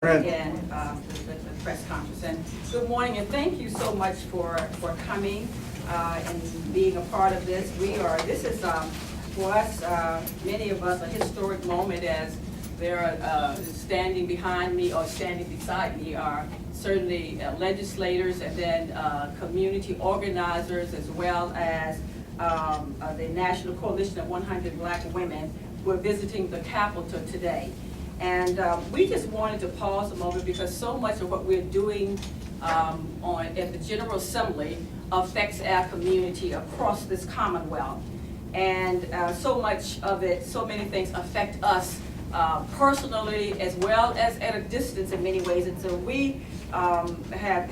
Again, the press conference. And good morning, and thank you so much for coming and being a part of this. This is for us, many of us, a historic moment, as they're standing behind me or standing beside me are certainly legislators and then community organizers, as well as the National Coalition of 100 Black Women who are visiting the Capitol today. And we just wanted to pause a moment because so much of what we're doing at the General Assembly affects our community across this Commonwealth. And so much of it, so many things affect us personally as well as at a distance in many ways. And so we have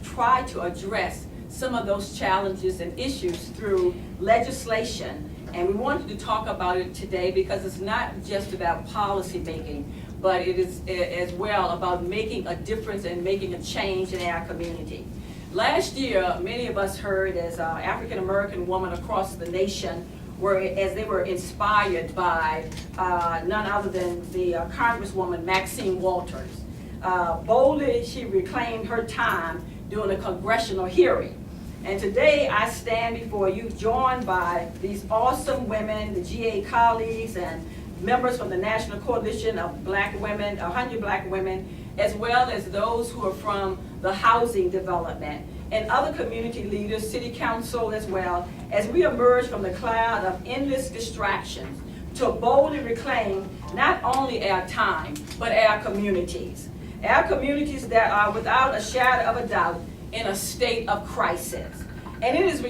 tried to address some of those challenges and issues through legislation. And we wanted to talk about it today because it's not just about policy making, but it is as well about making a difference and making a change in our community. Last year, many of us heard as African American women across the nation as they were inspired by none other than the Congresswoman Maxine Walters. Boldly, she reclaimed her time during a congressional hearing. And today I stand before you joined by these awesome women, the GA colleagues and members from the National Coalition of Black Women, 100 Black Women, as well as those who are from the housing development and other community leaders, city council as well, as we emerge from the cloud of endless distractions to boldly reclaim not only our time, but our communities. Our communities that are without a shadow of a doubt in a state of crisis. And it is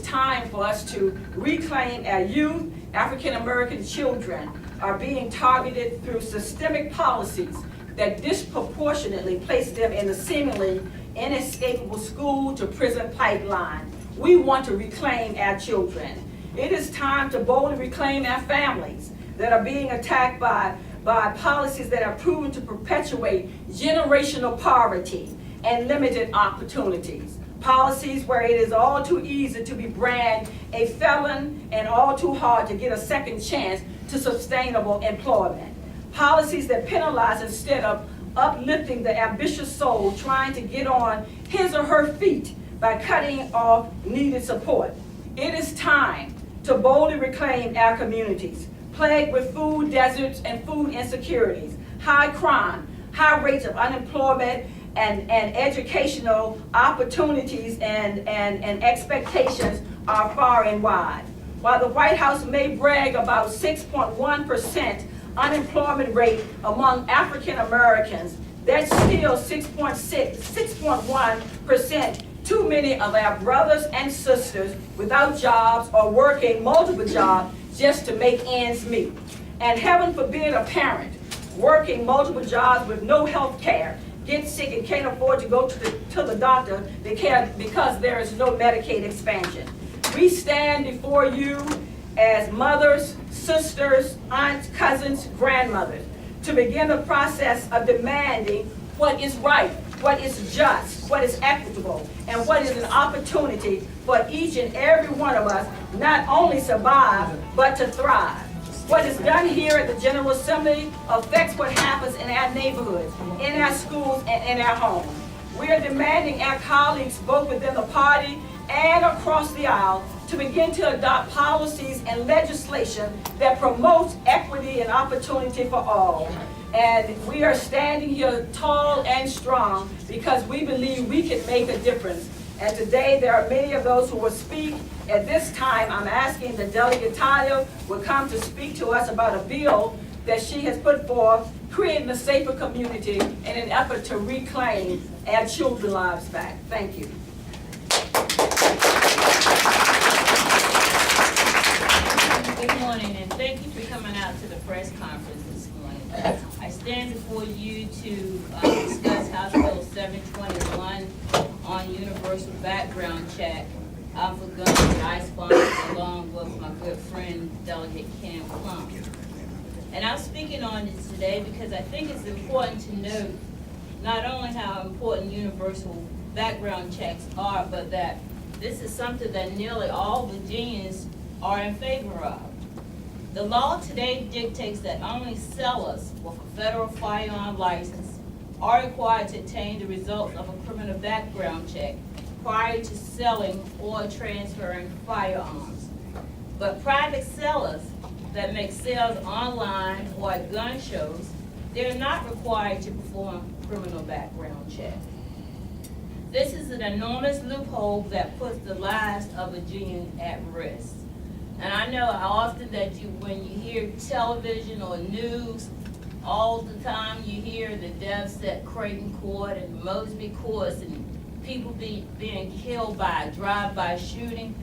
time for us to reclaim our youth. African American children are being targeted through systemic policies that disproportionately place them in the seemingly inescapable school to prison pipeline. We want to reclaim our children. It is time to boldly reclaim our families that are being attacked by policies that are proven to perpetuate generational poverty and limited opportunities. Policies where it is all too easy to be branded a felon and all too hard to get a second chance to sustainable employment. Policies that penalize instead of uplifting the ambitious soul trying to get on his or her feet by cutting off needed support. It is time to boldly reclaim our communities, plagued with food deserts and food insecurities, high crime, high rates of unemployment, and educational opportunities and expectations are far and wide. While the White House may brag about 6.1% unemployment rate among African Americans, that's still 6.1%. Too many of our brothers and sisters without jobs or working multiple jobs just to make ends meet. And heaven forbid a parent working multiple jobs with no health care gets sick and can't afford to go to the doctor because there is no Medicaid expansion. We stand before you as mothers, sisters, aunts, cousins, grandmothers to begin the process of demanding what is right, what is just, what is equitable, and what is an opportunity for each and every one of us not only survive, but to thrive. What is done here at the General Assembly affects what happens in our neighborhoods, in our schools, and in our homes. We are demanding our colleagues, both within the party and across the aisle, to begin to adopt policies and legislation that promotes equity and opportunity for all. And we are standing here tall and strong because we believe we can make a difference. And today there are many of those who will speak. At this time, I'm asking the Delegate Natl will come to speak to us about a bill that she has put forth, creating a safer community in an effort to reclaim our children's lives back. Thank you. Good morning, and thank you for coming out to the press conference this morning. I stand before you to discuss House Bill 721 on universal background check for guns that I sponsored along with my good friend Delegate Kim Plum. And I'm speaking on this today because I think it's important to note not only how important universal background checks are, but that this is something that nearly all Virginians are in favor of. The law today dictates that only sellers with a federal firearm license are required to obtain the results of a criminal background check prior to selling or transferring firearms. But private sellers that make sales online or at gun shows, they're not required to perform criminal background check. This is an enormous loophole that puts the lives of Virginians at risk. And I know how often that when you hear television or news, all the time you hear the deaths at Creighton Court and Mosby Courts and people being killed by a drive-by shooting.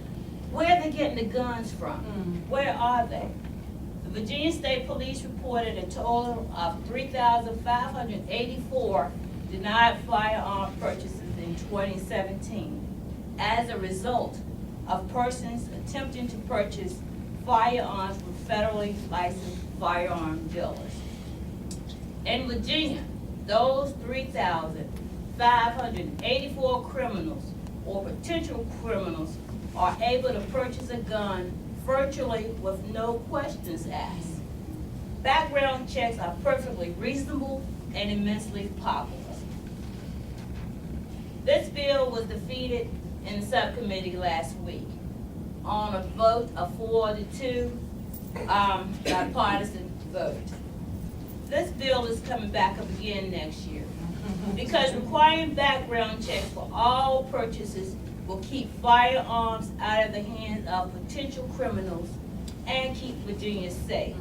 Where are they getting the guns from? Where are they? The Virginia State Police reported a total of 3,584 denied firearm purchases in 2017 as a result of persons attempting to purchase firearms from federally licensed firearm dealers. In Virginia, those 3,584 criminals or potential criminals are able to purchase a gun virtually with no questions asked. Background checks are perfectly reasonable and immensely popular. This bill was defeated in subcommittee last week on a vote of 4-2, bipartisan vote. This bill is coming back up again next year because requiring background checks for all purchases will keep firearms out of the hands of potential criminals and keep Virginia safe.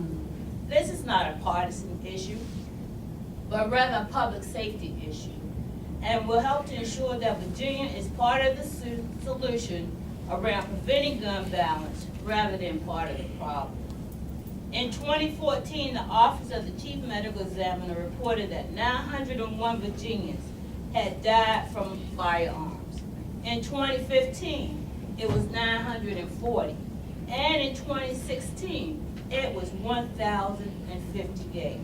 This is not a partisan issue, but rather a public safety issue, and will help to ensure that Virginia is part of the solution around preventing gun violence rather than part of the problem. In 2014, the Office of the Chief Medical Examiner reported that 901 Virginians had died from firearms. In 2015, it was 940. And in 2016, it was 1,058.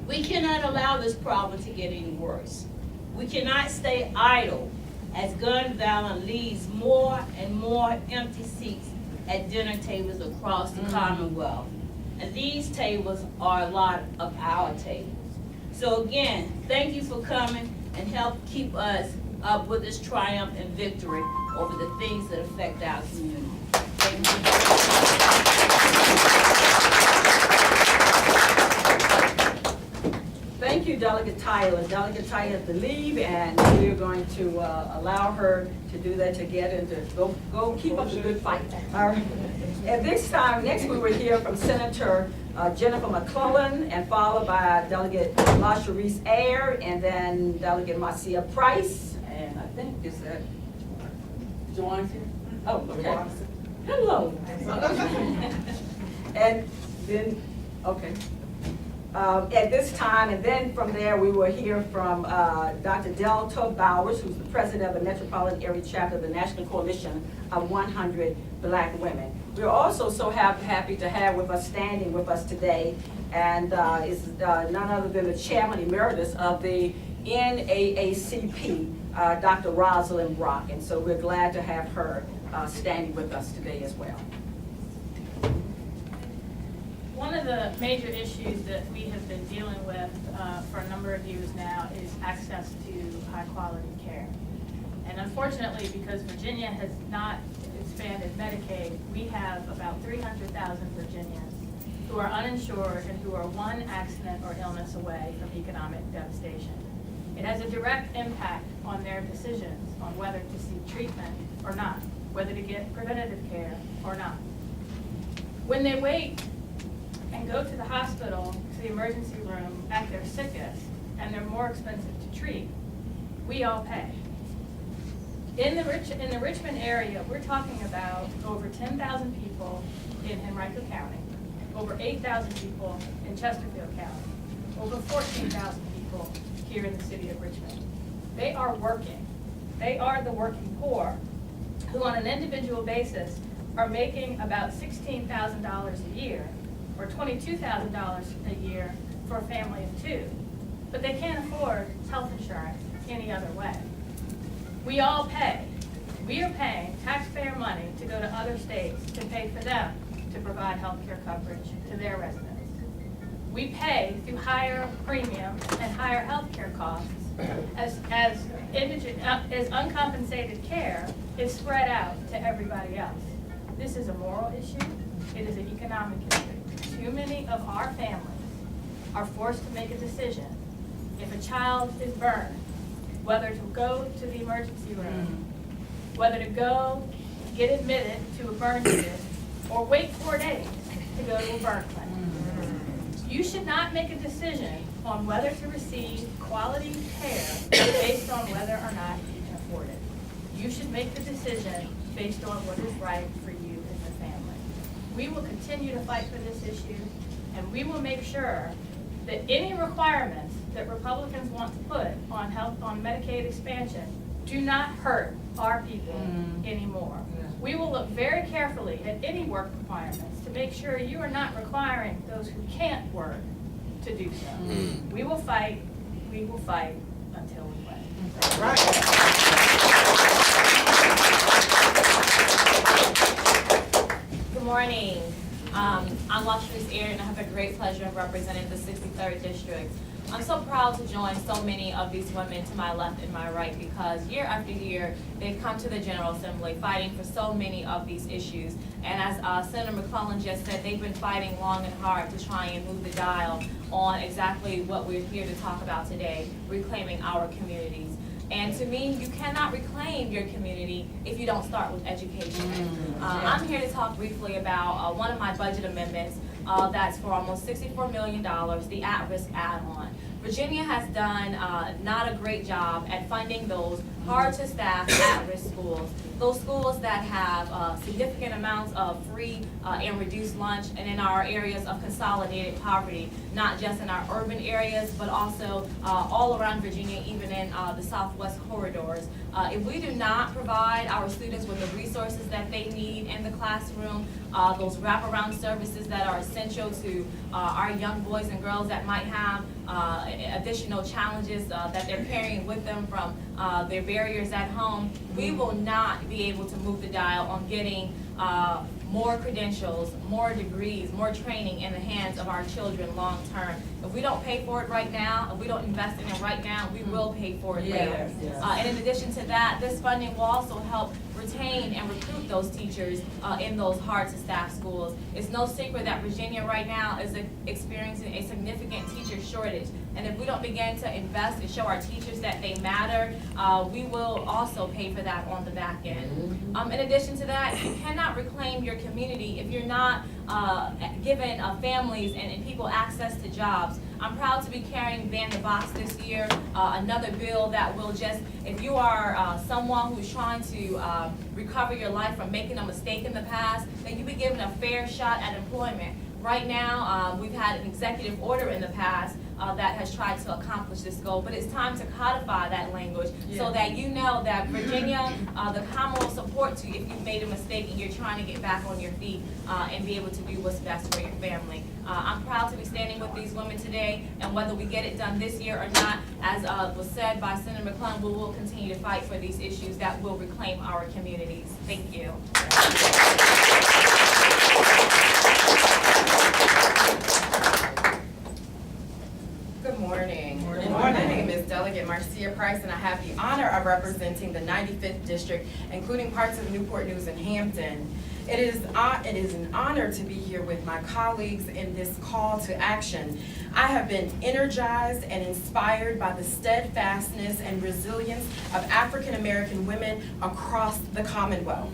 We cannot allow this problem to get any worse. We cannot stay idle as gun violence leaves more and more empty seats at dinner tables across the Commonwealth. And these tables are a lot of our tables. So again, thank you for coming and help keep us up with this triumph and victory over the things that affect our community. Thank you. Thank you, Delegate Tyler. Delegate Tyler has to leave, and we're going to allow her to do that, to get into go keep up the good fight. All right. At this time, next we will hear from Senator Jennifer McClellan, and followed by Delegate LaSharice Ayer, and then Delegate Marcia Price, and I think is that Joanne's here? Oh, okay. Hello. And then, okay. At this time, and then from there, we will hear from Dr. Delta Bowers, who's the president of the Metropolitan Area Chapter of the National Coalition of 100 Black Women. We're also so happy to have with us, standing with us today, and is none other than the chairman emeritus of the NAACP, Dr. Rosalind Brock, and so we're glad to have her standing with us today as well. One of the major issues that we have been dealing with for a number of years now is access to high quality care. And unfortunately, because Virginia has not expanded Medicaid, we have about 300,000 Virginians who are uninsured and who are one accident or illness away from economic devastation. It has a direct impact on their decisions on whether to seek treatment or not, whether to get preventative care or not. When they wait and go to the hospital, to the emergency room at their sickest, and they're more expensive to treat, we all pay. In the Richmond area, we're talking about over 10,000 people in Henrico County, over 8,000 people in Chesterfield County, over 14,000 people here in the city of Richmond. They are working. They are the working poor who on an individual basis are making about $16,000 a year or $22,000 a year for a family of two. But they can't afford health insurance any other way. We all pay. We are paying taxpayer money to go to other states to pay for them to to provide health care coverage to their residents. We pay through higher premiums and higher health care costs as uncompensated care is spread out to everybody else. This is a moral issue. It is an economic issue. Too many of our families are forced to make a decision. If a child is burned, whether to go to the emergency room, whether to go get admitted to a burn unit, or wait 4 days to go to a burn clinic. You should not make a decision on whether to receive quality care based on whether or not you can afford it. You should make the decision based on what is right for you and your family. We will continue to fight for this issue, and we will make sure that any requirements that Republicans want to put on Medicaid expansion do not hurt our people anymore. We will look very carefully at any work requirements to make sure you are not requiring those who can't work to do so. We will fight until we win. Right. Good morning. I'm Latrice Air, and I have a great pleasure of representing the 63rd District. I'm so proud to join so many of these women to my left and my right because year after year, they've come to the General Assembly fighting for so many of these issues. And as Senator McClellan just said, they've been fighting long and hard to try and move the dial on exactly what we're here to talk about today, reclaiming our communities. And to me, you cannot reclaim your community if you don't start with education. I'm here to talk briefly about one of my budget amendments that's for almost $64 million, the at-risk add-on. Virginia has done not a great job at funding those hard-to-staff at-risk schools, those schools that have significant amounts of free and reduced lunch, and in our areas of consolidated poverty, not just in our urban areas, but also all around Virginia, even in the southwest corridors. If we do not provide our students with the resources that they need in the classroom, those wraparound services that are essential to our young boys and girls that might have additional challenges that they're carrying with them from their barriers at home, we will not be able to move the dial on getting more credentials, more degrees, more training in the hands of our children long term. If we don't pay for it right now, if we don't invest in it right now, we will pay for it later. And in addition to that, this funding will also help retain and recruit those teachers in those hard-to-staff schools. It's no secret that Virginia right now is experiencing a significant teacher shortage. And if we don't begin to invest and show our teachers that they matter, we will also pay for that on the back end. In addition to that, you cannot reclaim your community if you're not giving families and people access to jobs. I'm proud to be carrying Ban the Box this year, another bill that will just, if you are someone who's trying to recover your life from making a mistake in the past, then you be given a fair shot at employment. Right now, we've had an executive order in the past that has tried to accomplish this goal, but it's time to codify that language so that you know that Virginia, the Commonwealth supports you if you've made a mistake and you're trying to get back on your feet and be able to do what's best for your family. I'm proud to be standing with these women today, and whether we get it done this year or not, as was said by Senator McClellan, we will continue to fight for these issues that will reclaim our communities. Thank you. Good morning. Good morning. My name is Delegate Marcia Price, and I have the honor of representing the 95th District, including parts of Newport News and Hampton. It is an honor to be here with my colleagues in this call to action. I have been energized and inspired by the steadfastness and resilience of African American women across the Commonwealth,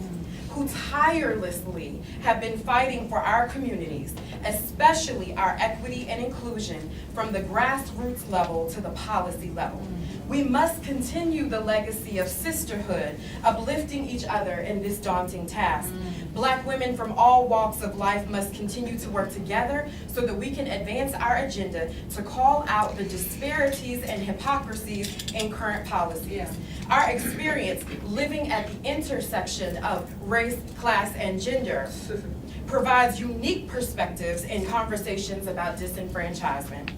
who tirelessly have been fighting for our communities, especially our equity and inclusion, from the grassroots level to the policy level. We must continue the legacy of sisterhood, uplifting each other in this daunting task. Black women from all walks of life must continue to work together so that we can advance our agenda to call out the disparities and hypocrisies in current policies. Our experience living at the intersection of race, class, and gender provides unique perspectives in conversations about disenfranchisement.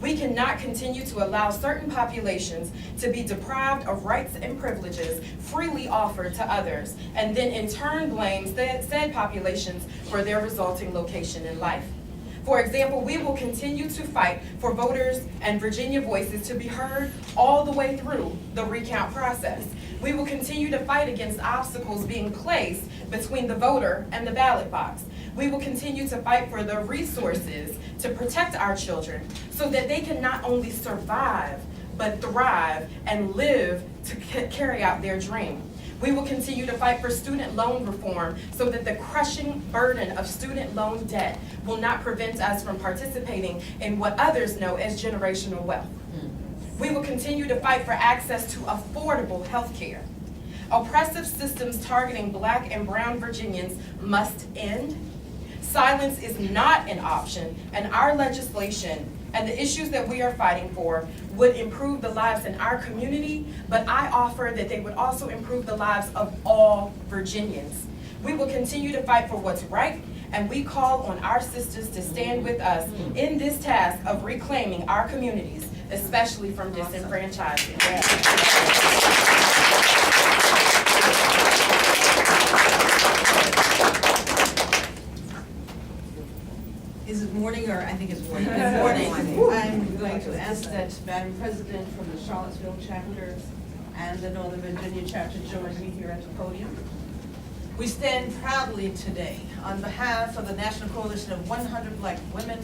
We cannot continue to allow certain populations to be deprived of rights and privileges freely offered to others, and then in turn blame said populations for their resulting location in life. For example, we will continue to fight for voters and Virginia voices to be heard all the way through the recount process. We will continue to fight against obstacles being placed between the voter and the ballot box. We will continue to fight for the resources to protect our children so that they can not only survive, but thrive and live to carry out their dream. We will continue to fight for student loan reform so that the crushing burden of student loan debt will not prevent us from participating in what others know as generational wealth. We will continue to fight for access to affordable health care. Oppressive systems targeting Black and brown Virginians must end. Silence is not an option, and our legislation and the issues that we are fighting for would improve the lives in our community, but I offer that they would also improve the lives of all Virginians. We will continue to fight for what's right, and we call on our sisters to stand with us in this task of reclaiming our communities, especially from disenfranchisement. Is it morning, or I think it's morning? Good morning. I'm going to ask that Madam President from the Charlottesville chapter and the Northern Virginia chapter join me here at the podium. We stand proudly today on behalf of the National Coalition of 100 Black Women.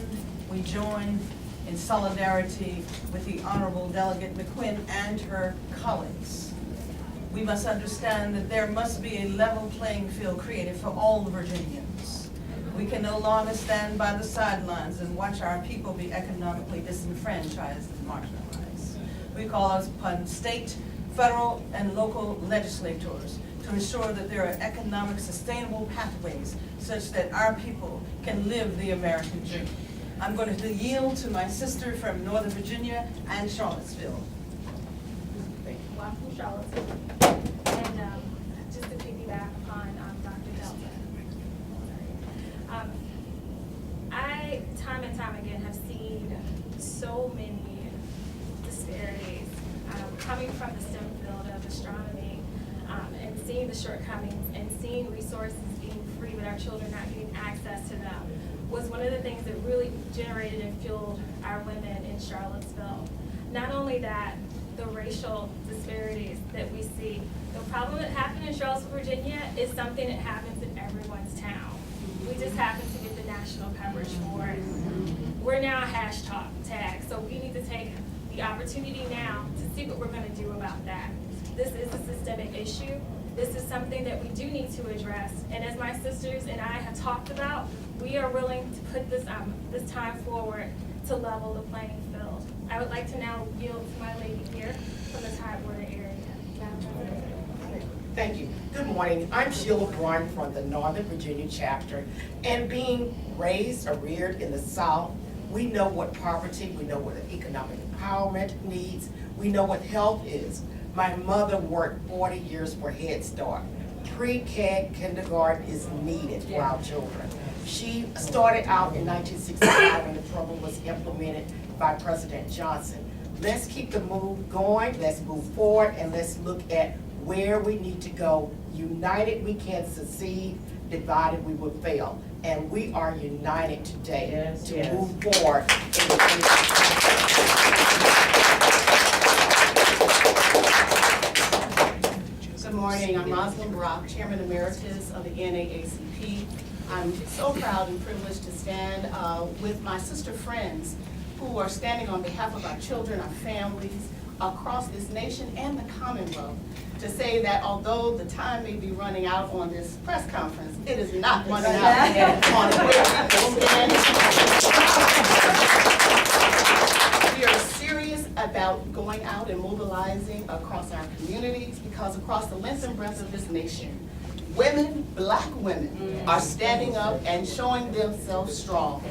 We join in solidarity with the Honorable Delegate McQuinn and her colleagues. We must understand that there must be a level playing field created for all the Virginians. We can no longer stand by the sidelines and watch our people be economically disenfranchised and marginalized. We call upon state, federal, and local legislators to ensure that there are economic sustainable pathways such that our people can live the American dream. I'm going to yield to my sister from Northern Virginia and Charlottesville. Well, I'm from Charlottesville. And just to piggyback upon Dr. Delta. I, time and time again, have seen so many disparities coming from the STEM field of astronomy and seeing the shortcomings and seeing resources being free but our children not getting access to them was one of the things that really generated and fueled our women in Charlottesville. Not only that, the racial disparities that we see. The problem that happened in Charlottesville, Virginia is something that happens in everyone's town. We just happen to get the national coverage for it. We're now a hashtag, so we need to take the opportunity now to see what we're going to do about that. This is a systemic issue. This is something that we do need to address. And as my sisters and I have talked about, we are willing to put this time forward to level the playing field. I would like to now yield to my lady here from the Tidewater area. Madam President. Thank you. Good morning. I'm Sheila Bryan from the Northern Virginia chapter. And being raised or reared in the South, we know what poverty, we know what economic empowerment needs, we know what health is. My mother worked 40 years for Head Start. Pre-K kindergarten is needed for our children. She started out in 1965 when the program was implemented by President Johnson. Let's keep the move going, let's move forward, and let's look at where we need to go. United, we can succeed. Divided, we will fail. And we are united today to move forward. Good morning. I'm Rosalind Brock, Chairman Emeritus of the NAACP. I'm so proud and privileged to stand with my sister friends who are standing on behalf of our children, our families, across this nation and the Commonwealth, to say that although the time may be running out on this press conference, it is not running out on where people stand. We are serious about going out and mobilizing across our communities, because across the length and breadth of this nation, women, Black women, are standing up and showing themselves strong.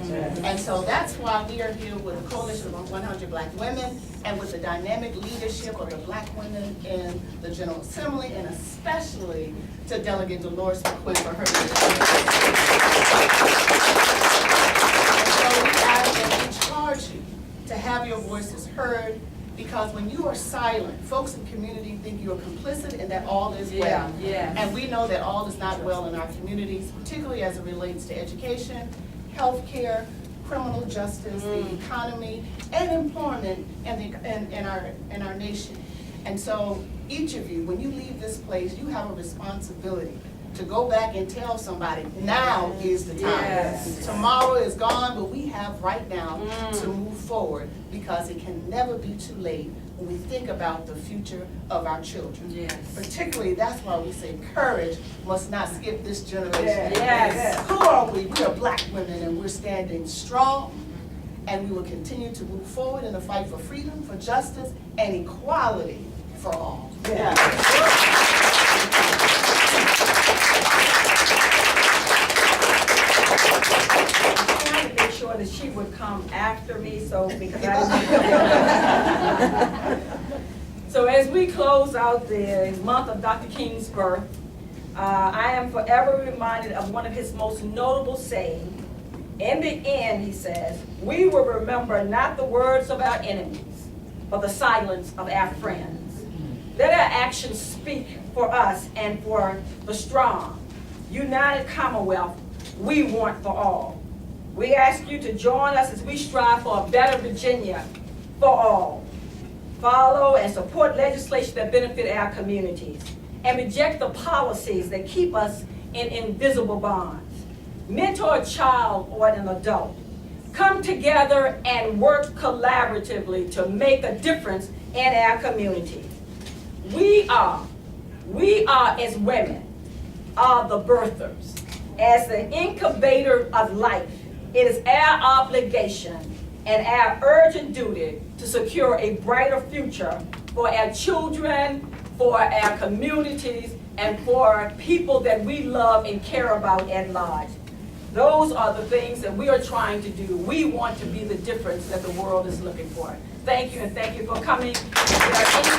And so that's why we are here with a coalition of 100 Black women and with the dynamic leadership of the Black women in the General Assembly, and especially to Delegate Dolores McQuinn for her leadership. And so we ask that we charge you to have your voices heard, because when you are silent, folks in the community think you are complicit and that all is well. Yeah. And we know that all is not well in our communities, particularly as it relates to education, healthcare, criminal justice, the economy, and employment in our nation. And so each of you, when you leave this place, you have a responsibility to go back and tell somebody, now is the time. Yes. Tomorrow is gone, but we have right now to move forward, because it can never be too late when we think about the future of our children. Yes. Particularly, that's why we say courage must not skip this generation. Yes. Who are we? We are black women, and we're standing strong, and we will continue to move forward in the fight for freedom, for justice, and equality for all. Trying to make sure that she would come after me, because I didn't. So as we close out the month of Dr. King's birth, I am forever reminded of one of his most notable sayings. In the end, he says, we will remember not the words of our enemies, but the silence of our friends. Let our actions speak for us and for the strong, united Commonwealth we want for all. We ask you to join us as we strive for a better Virginia for all. Follow and support legislation that benefit our communities, and reject the policies that keep us in invisible bonds. Mentor a child or an adult. Come together and work collaboratively to make a difference in our communities. We are as women, are the birthers. As the incubator of life, it is our obligation and our urgent duty to secure a brighter future for our children, for our communities, and for people that we love and care about at large. Those are the things that we are trying to do. We want to be the difference that the world is looking for. Thank you, and thank you for coming. If there are any